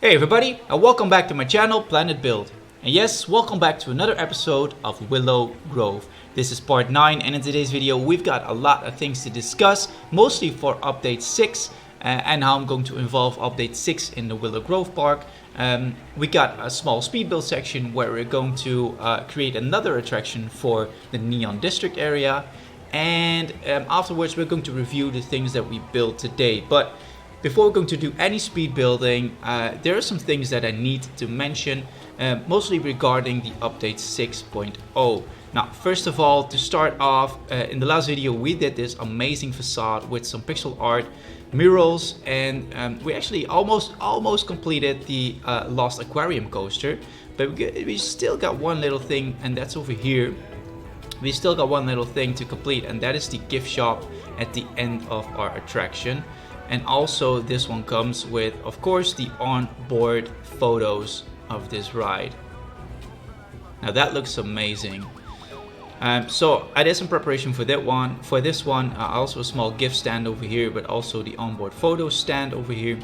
Hey everybody, and welcome back to my channel, Planet Build. And yes, welcome back to another episode of Willow Grove. This is part 9, and in today's video we've got a lot of things to discuss, mostly for update 6 and how I'm going to involve update 6 in the Willow Grove Park. We got a small speed build section where we're going to create another attraction for the Neon District area, and afterwards we're going to review the things that we built today. But before we're going to do any speed building, there are some things that I need to mention, mostly regarding the update 6.0. Now, first of all, to start off, in the last video we did this amazing facade with some pixel art, murals, and we actually almost completed the Lost Aquarium coaster, but we still got one little thing, and that's over here. We still got one little thing to complete, and that is the gift shop at the end of our attraction. And also this one comes with, of course, the onboard photos of this ride. Now that looks amazing. So I did some preparation for that one. For this one, also a small gift stand over here, but also the onboard photo stand over here.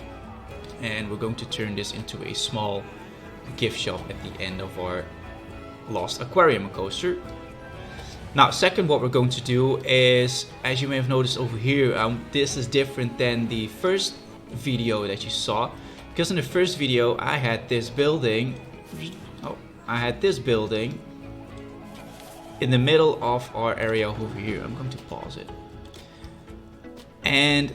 And we're going to turn this into a small gift shop at the end of our Lost Aquarium coaster. Now, second, what we're going to do is, as you may have noticed over here, this is different than the first video that you saw, because in the first video I had this building. In the middle of our area over here. I'm going to pause it. And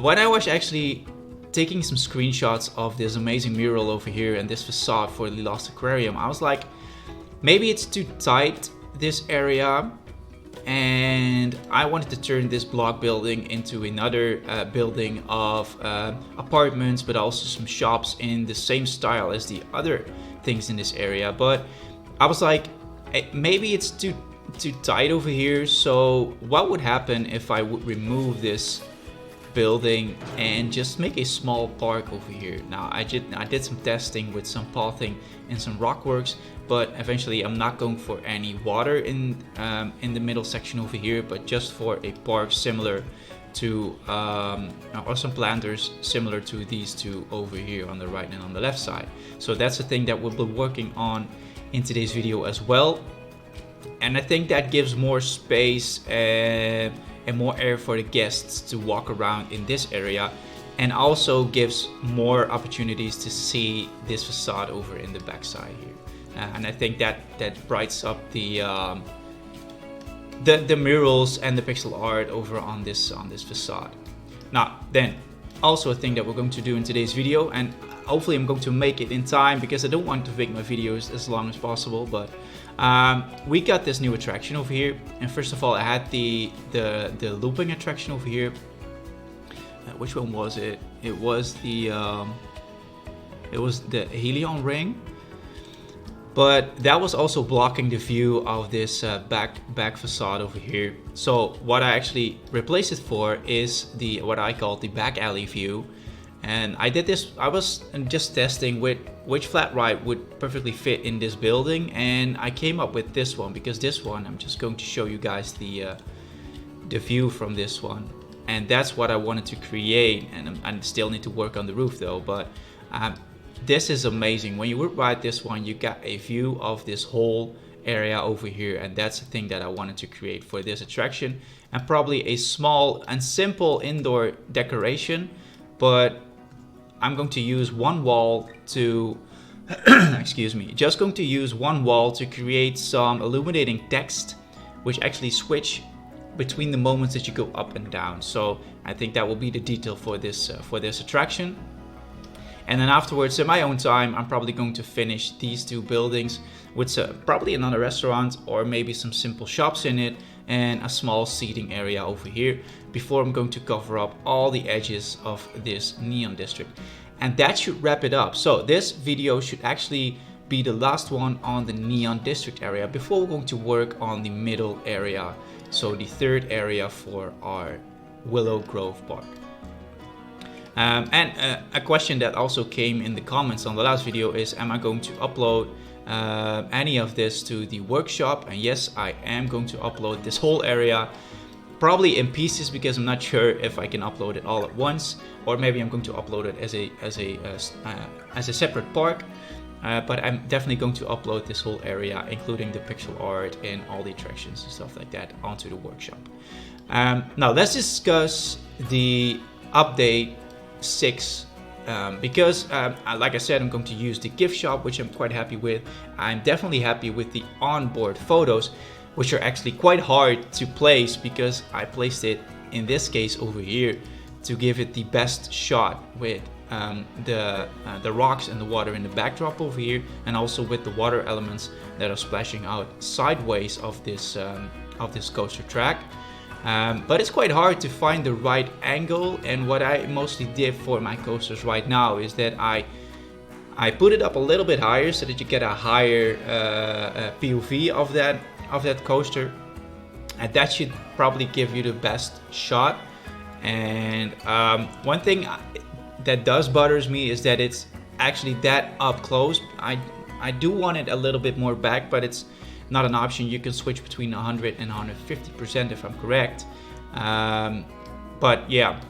when I was actually taking some screenshots of this amazing mural over here and this facade for the Lost Aquarium, I was like, maybe it's too tight, this area, and I wanted to turn this block building into another building of apartments, but also some shops in the same style as the other things in this area. But I was like, maybe it's too tight over here. So what would happen if I would remove this building and just make a small park over here? Now I did some testing with some pathing and some rockworks, but eventually I'm not going for any water in the middle section over here, but just for a park similar to or some planters similar to these two over here on the right and on the left side. So that's the thing that we'll be working on in today's video as well, and I think that gives more space and more air for the guests to walk around in this area, and also gives more opportunities to see this facade over in the backside here. And I think that brightens up the murals and the pixel art over on this facade. Now then, also a thing that we're going to do in today's video, and hopefully I'm going to make it in time because I don't want to make my videos as long as possible, but we got this new attraction over here. And first of all, I had the looping attraction over here. Which one was it? It was the Helion ring, but that was also blocking the view of this back facade over here. So what I actually replaced it for is what I call the back alley view. And I did this, I was just testing which flat ride would perfectly fit in this building, and I came up with this one, because this one, I'm just going to show you guys the view from this one. And that's what I wanted to create, and I still need to work on the roof though, but this is amazing. When you ride this one, you got a view of this whole area over here, and that's the thing that I wanted to create for this attraction, and probably a small and simple indoor decoration. But I'm going to use one wall to excuse me, just going to use one wall to create some illuminating text, which actually switch between the moments that you go up and down. So I think that will be the detail for this attraction. And then afterwards, in my own time, I'm probably going to finish these two buildings with probably another restaurant or maybe some simple shops in it, and a small seating area over here, before I'm going to cover up all the edges of this Neon District. And that should wrap it up. So this video should actually be the last one on the Neon District area before we're going to work on the middle area, so the third area for our Willow Grove Park. And a question that also came in the comments on the last video is, am I going to upload any of this to the workshop? And yes, I am going to upload this whole area probably in pieces because I'm not sure if I can upload it all at once, or maybe I'm going to upload it as a separate part. But I'm definitely going to upload this whole area, including the pixel art and all the attractions and stuff like that, onto the workshop. Now let's discuss the update 6. Because like I said, I'm going to use the gift shop, which I'm quite happy with. I'm definitely happy with the onboard photos, which are actually quite hard to place because I placed it in this case over here to give it the best shot with the rocks and the water in the backdrop over here, and also with the water elements that are splashing out sideways of this coaster track. But it's quite hard to find the right angle, and what I mostly did for my coasters right now is that I put it up a little bit higher so that you get a higher POV of that coaster, and that should probably give you the best shot. And one thing that does bothers me is that it's actually that up close. I do want it a little bit more back, but it's not an option. You can switch between 100 and 150% if I'm correct. But yeah,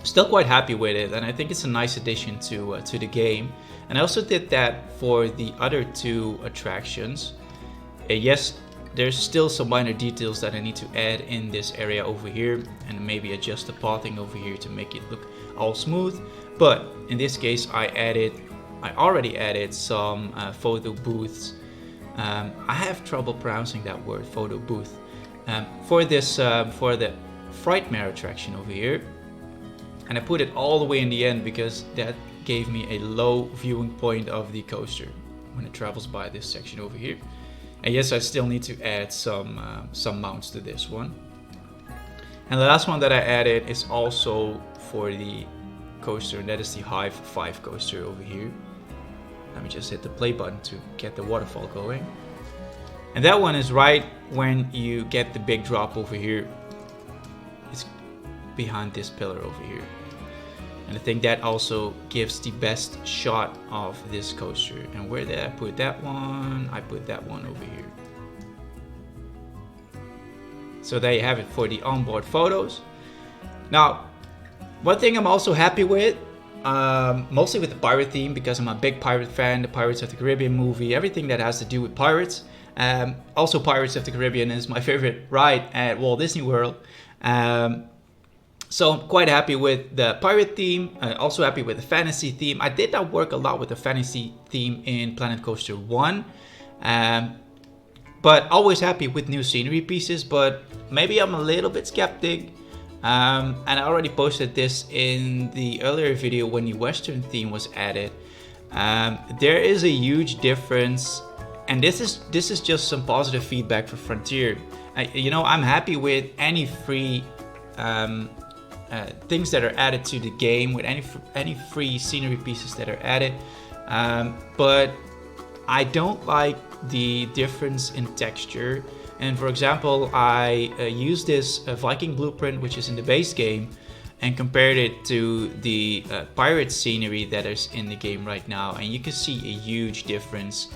still quite happy with it, and I think it's a nice addition to the game. And I also did that for the other 2 attractions. Yes, there's still some minor details that I need to add in this area over here, and maybe adjust the pathing over here to make it look all smooth. But in this case, I already added some photo booths. I have trouble pronouncing that word, photo booth, for the Frightmare attraction over here, and I put it all the way in the end because that gave me a low viewing point of the coaster when it travels by this section over here. And yes, I still need to add some mounts to this one. And the last one that I added is also for the coaster, and that is the Hive 5 coaster over here. Let me just hit the play button to get the waterfall going. And that one is right when you get the big drop over here. It's behind this pillar over here. And I think that also gives the best shot of this coaster. And where did I put that one? I put that one over here. So there you have it for the onboard photos. Now, one thing I'm also happy with, mostly with the pirate theme, because I'm a big pirate fan, the Pirates of the Caribbean movie, everything that has to do with pirates. Also, Pirates of the Caribbean is my favorite ride at Walt Disney World. So I'm quite happy with the pirate theme, also happy with the fantasy theme. I did not work a lot with the fantasy theme in Planet Coaster 1, but always happy with new scenery pieces, but maybe I'm a little bit skeptic. And I already posted this in the earlier video when the Western theme was added. There is a huge difference, and this is just some positive feedback for Frontier. I'm happy with any free things that are added to the game, with any free scenery pieces that are added, but I don't like the difference in texture. And for example, I used this Viking blueprint, which is in the base game, and compared it to the pirate scenery that is in the game right now, and you can see a huge difference,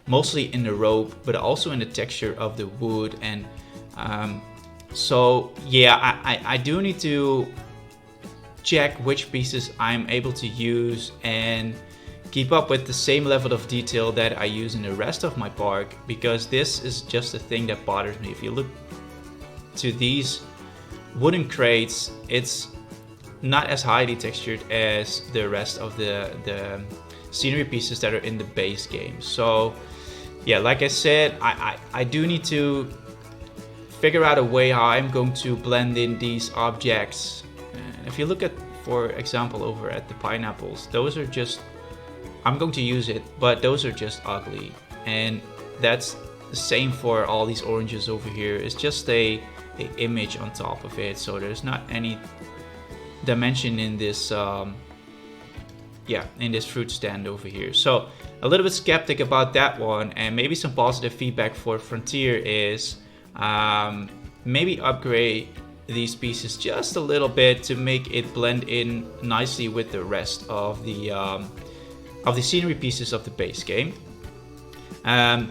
mostly in the rope, but also in the texture of the wood. And so yeah, I do need to check which pieces I'm able to use and keep up with the same level of detail that I use in the rest of my park, because this is just a thing that bothers me. If you look to these wooden crates, it's not as highly textured as the rest of the scenery pieces that are in the base game. So yeah, like I said, I do need to figure out a way how I'm going to blend in these objects. And if you look at, for example, over at the pineapples, those are just, I'm going to use it, but those are just ugly. And that's the same for all these oranges over here. It's just a image on top of it, so there's not any dimension in this in this fruit stand over here. So a little bit skeptic about that one, and maybe some positive feedback for Frontier is maybe upgrade these pieces just a little bit to make it blend in nicely with the rest of the scenery pieces of the base game. And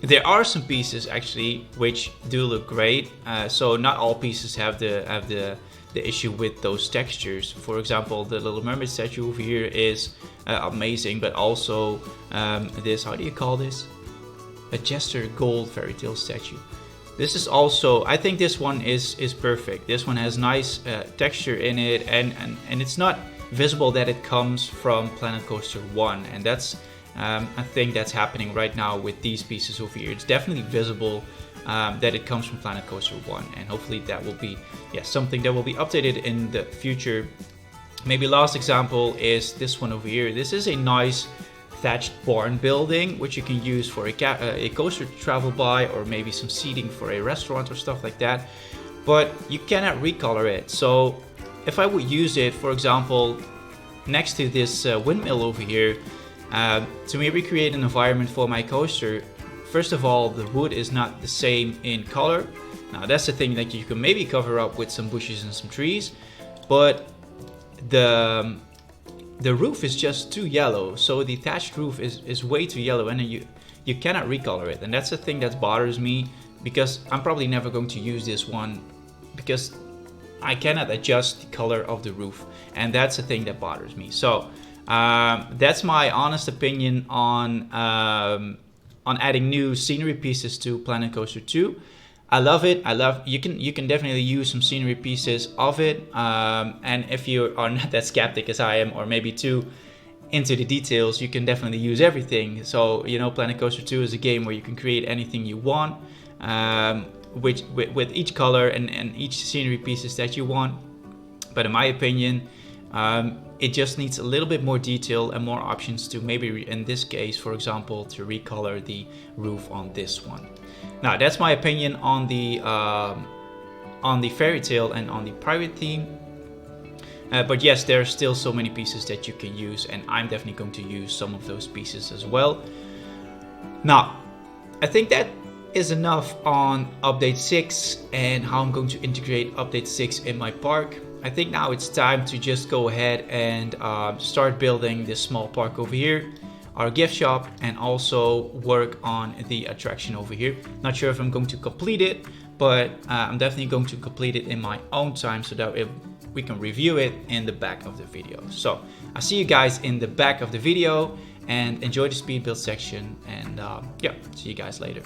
There are some pieces actually which do look great. So not all pieces have the issue with those textures. For example, the Little Mermaid statue over here is amazing, but also this, how do you call this? A Jester Gold fairy tale statue. This is also, I think this one is perfect. This one has nice texture in it, and it's not visible that it comes from Planet Coaster 1, and that's I think that's happening right now with these pieces over here. It's definitely visible that it comes from Planet Coaster 1, and hopefully that will be something that will be updated in the future. Maybe last example is this one over here. This is a nice thatched barn building, which you can use for a coaster to travel by, or maybe some seating for a restaurant or stuff like that. But you cannot recolor it. So if I would use it, for example, next to this windmill over here, to maybe create an environment for my coaster, first of all, the wood is not the same in color. Now that's the thing that you can maybe cover up with some bushes and some trees, but the roof is just too yellow. So the thatched roof is way too yellow, and you cannot recolor it. And that's the thing that bothers me, because I'm probably never going to use this one because I cannot adjust the color of the roof, and that's the thing that bothers me. So that's my honest opinion on adding new scenery pieces to Planet Coaster 2. I love it. You can definitely use some scenery pieces of it. And if you are not that skeptic as I am, or maybe too into the details, you can definitely use everything. So, you know, Planet Coaster 2 is a game where you can create anything you want, with each color and each scenery pieces that you want. But in my opinion, it just needs a little bit more detail and more options to maybe, in this case, for example, to recolor the roof on this one. Now, that's my opinion on the fairy tale and on the pirate theme. But yes, there are still so many pieces that you can use, and I'm definitely going to use some of those pieces as well. Now, I think that is enough on Update 6 and how I'm going to integrate Update 6 in my park. I think now it's time to just go ahead and start building this small park over here, our gift shop, and also work on the attraction over here. Not sure if I'm going to complete it, but I'm definitely going to complete it in my own time so that we can review it in the back of the video. So I'll see you guys in the back of the video, and enjoy the speed build section, and yeah, see you guys later.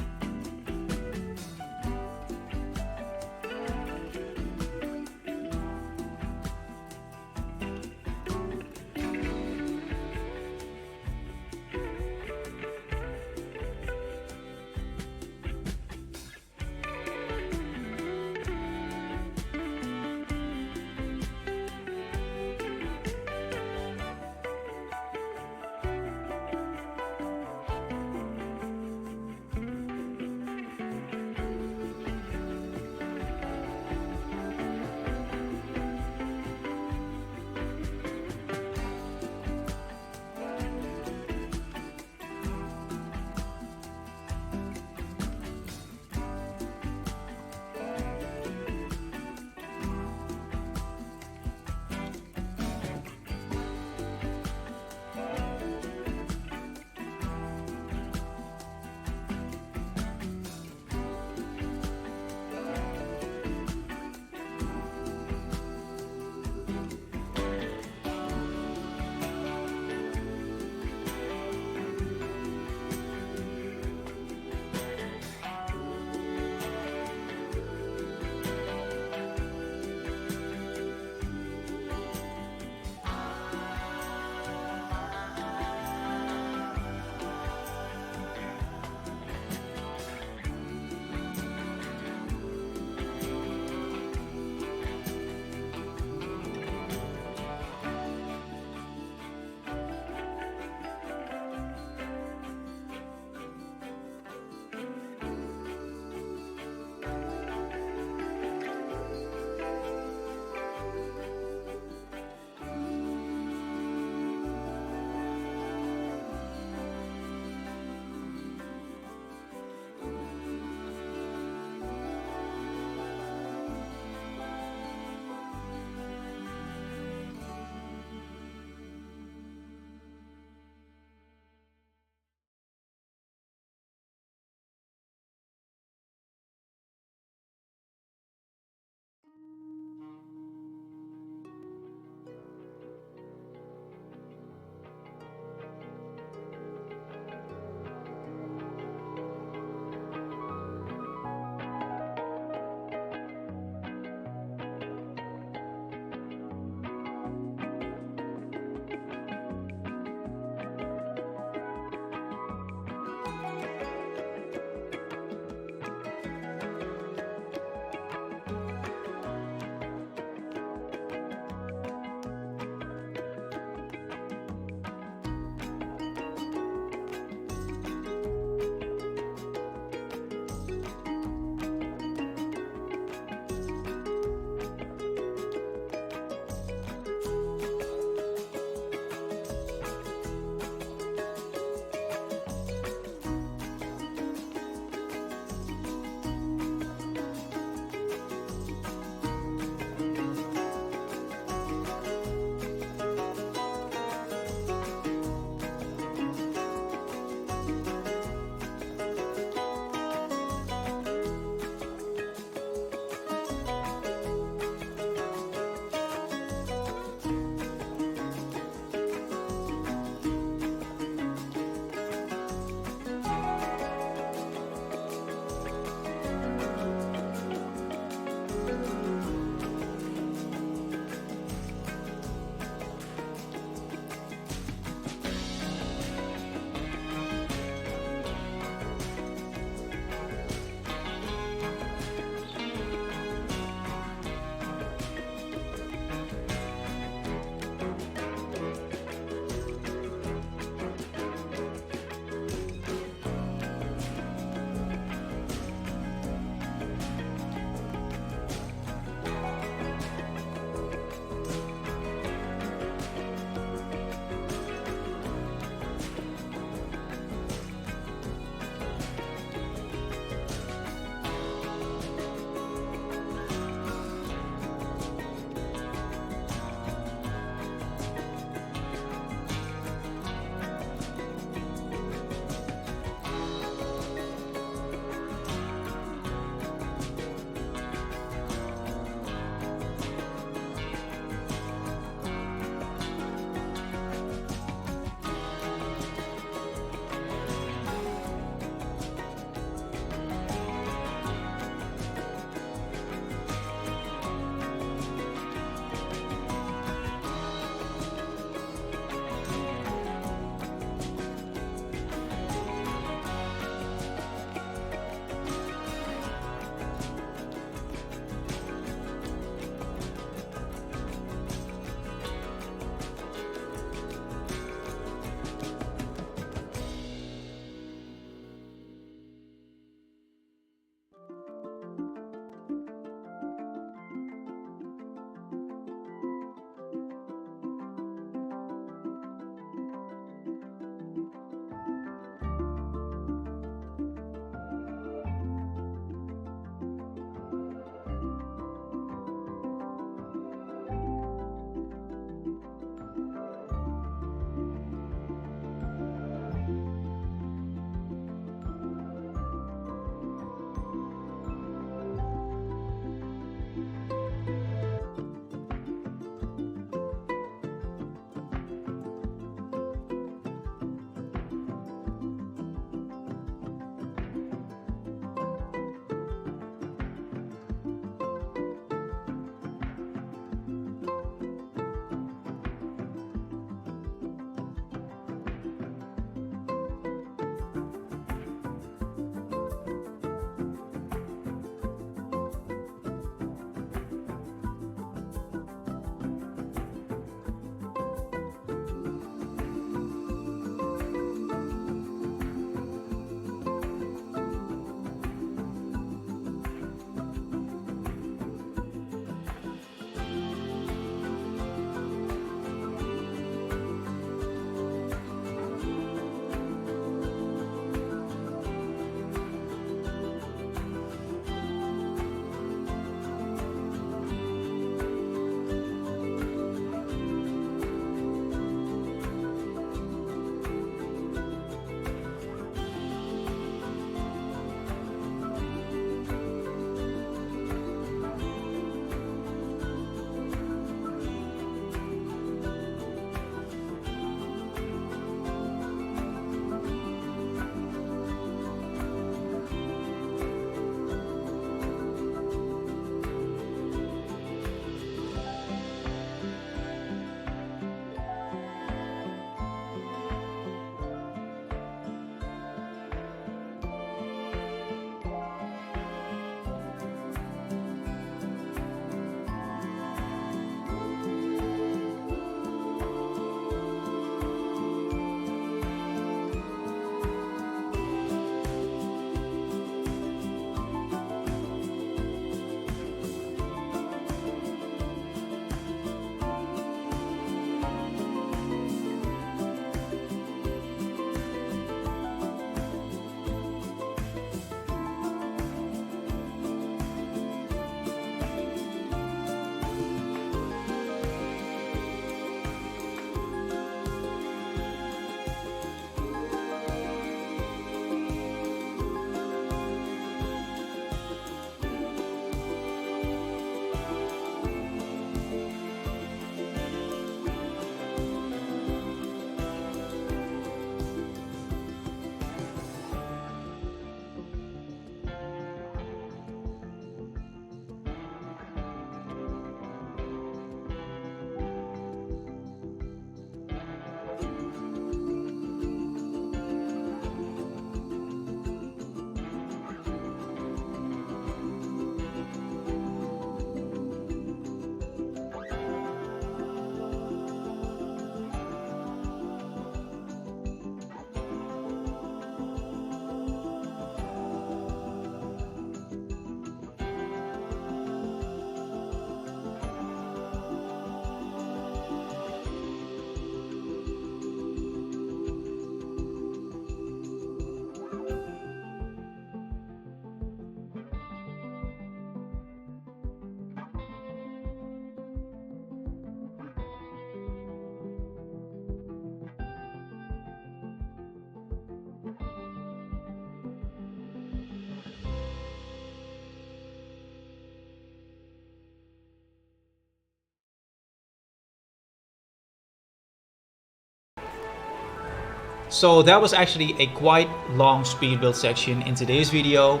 So that was actually a quite long speed build section in today's video.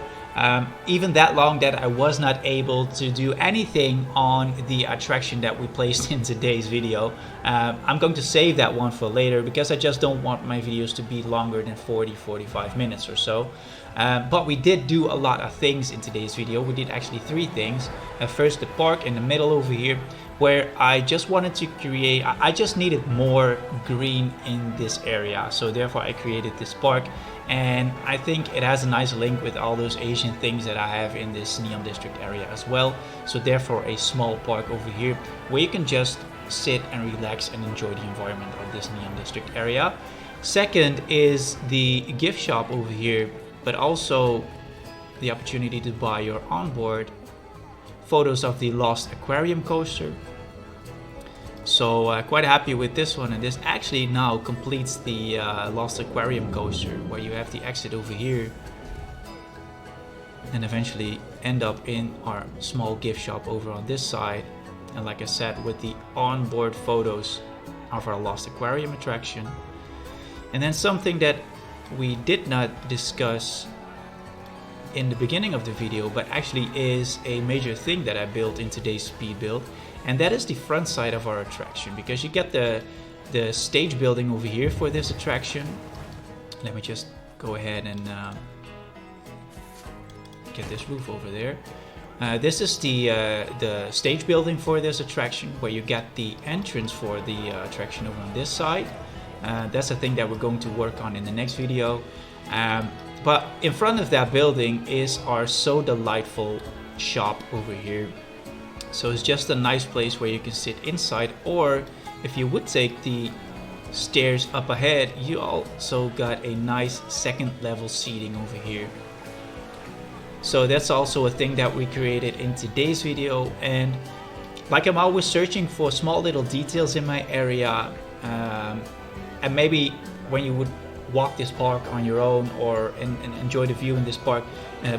Even that long that I was not able to do anything on the attraction that we placed in today's video. I'm going to save that one for later because I just don't want my videos to be longer than 40-45 minutes or so. But we did do a lot of things in today's video. We did actually 3 things. First, the park in the middle over here, where I just wanted to create, I just needed more green in this area. So therefore I created this park, and I think it has a nice link with all those Asian things that I have in this Neon District area as well. So therefore a small park over here where you can just sit and relax and enjoy the environment of this Neon District area. Second is the gift shop over here, but also the opportunity to buy your onboard photos of the Lost Aquarium coaster. So quite happy with this one, and this actually now completes the Lost Aquarium coaster, where you have the exit over here and eventually end up in our small gift shop over on this side. And like I said, with the onboard photos of our Lost Aquarium attraction. And then something that we did not discuss in the beginning of the video, but actually is a major thing that I built in today's speed build, and that is the front side of our attraction, because you get the stage building over here for this attraction. Let me just go ahead and get this roof over there. This is the stage building for this attraction, where you get the entrance for the attraction over on this side. That's a thing that we're going to work on in the next video. But in front of that building is our Soda Lightful shop over here. So it's just a nice place where you can sit inside, or if you would take the stairs up ahead, you also got a nice second level seating over here. So that's also a thing that we created in today's video. And like, I'm always searching for small little details in my area, and maybe when you would walk this park on your own or and enjoy the view in this park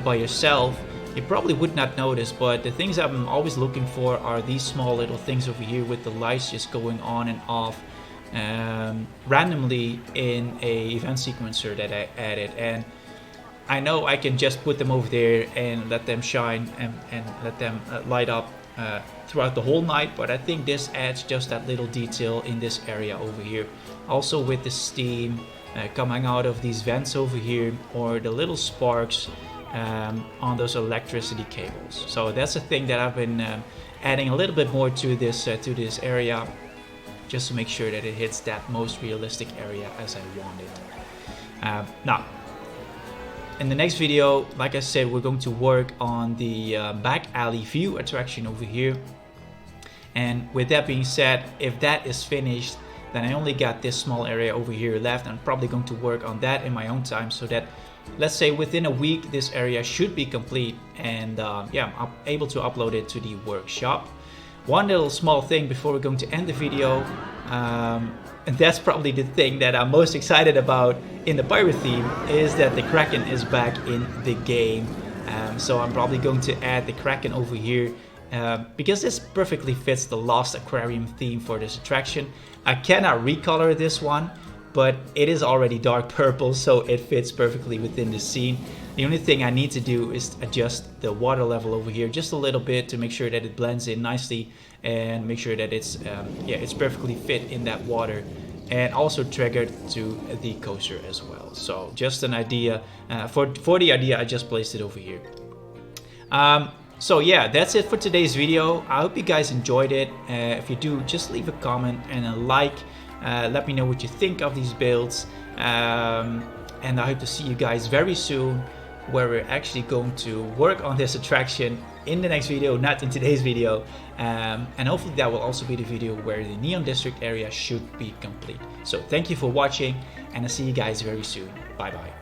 by yourself, you probably would not notice. But the things I'm always looking for are these small little things over here with the lights just going on and off randomly in a event sequencer that I added. And I know I can just put them over there and let them shine and let them light up throughout the whole night, but I think this adds just that little detail in this area over here. Also with the steam coming out of these vents over here, or the little sparks on those electricity cables. So that's a thing that I've been adding a little bit more to this area, just to make sure that it hits that most realistic area as I want it. Now, in the next video, like I said, we're going to work on the back alley view attraction over here. And with that being said, if that is finished, then I only got this small area over here left. I'm probably going to work on that in my own time, so that, let's say, within a week this area should be complete, and yeah, I'm able to upload it to the workshop. One little small thing before we're going to end the video, and that's probably the thing that I'm most excited about in the pirate theme, is that the Kraken is back in the game. So I'm probably going to add the Kraken over here, because this perfectly fits the Lost Aquarium theme for this attraction. I cannot recolor this one, but it is already dark purple, so it fits perfectly within the scene. The only thing I need to do is adjust the water level over here just a little bit to make sure that it blends in nicely, and make sure that it's yeah, it's perfectly fit in that water, and also triggered to the coaster as well. So just an idea for the idea, I just placed it over here. So yeah, that's it for today's video. I hope you guys enjoyed it. If you do, just leave a comment and a like. Let me know what you think of these builds. And I hope to see you guys very soon, where we're actually going to work on this attraction in the next video, not in today's video. And hopefully that will also be the video where the Neon District area should be complete. So thank you for watching, and I'll see you guys very soon. Bye bye.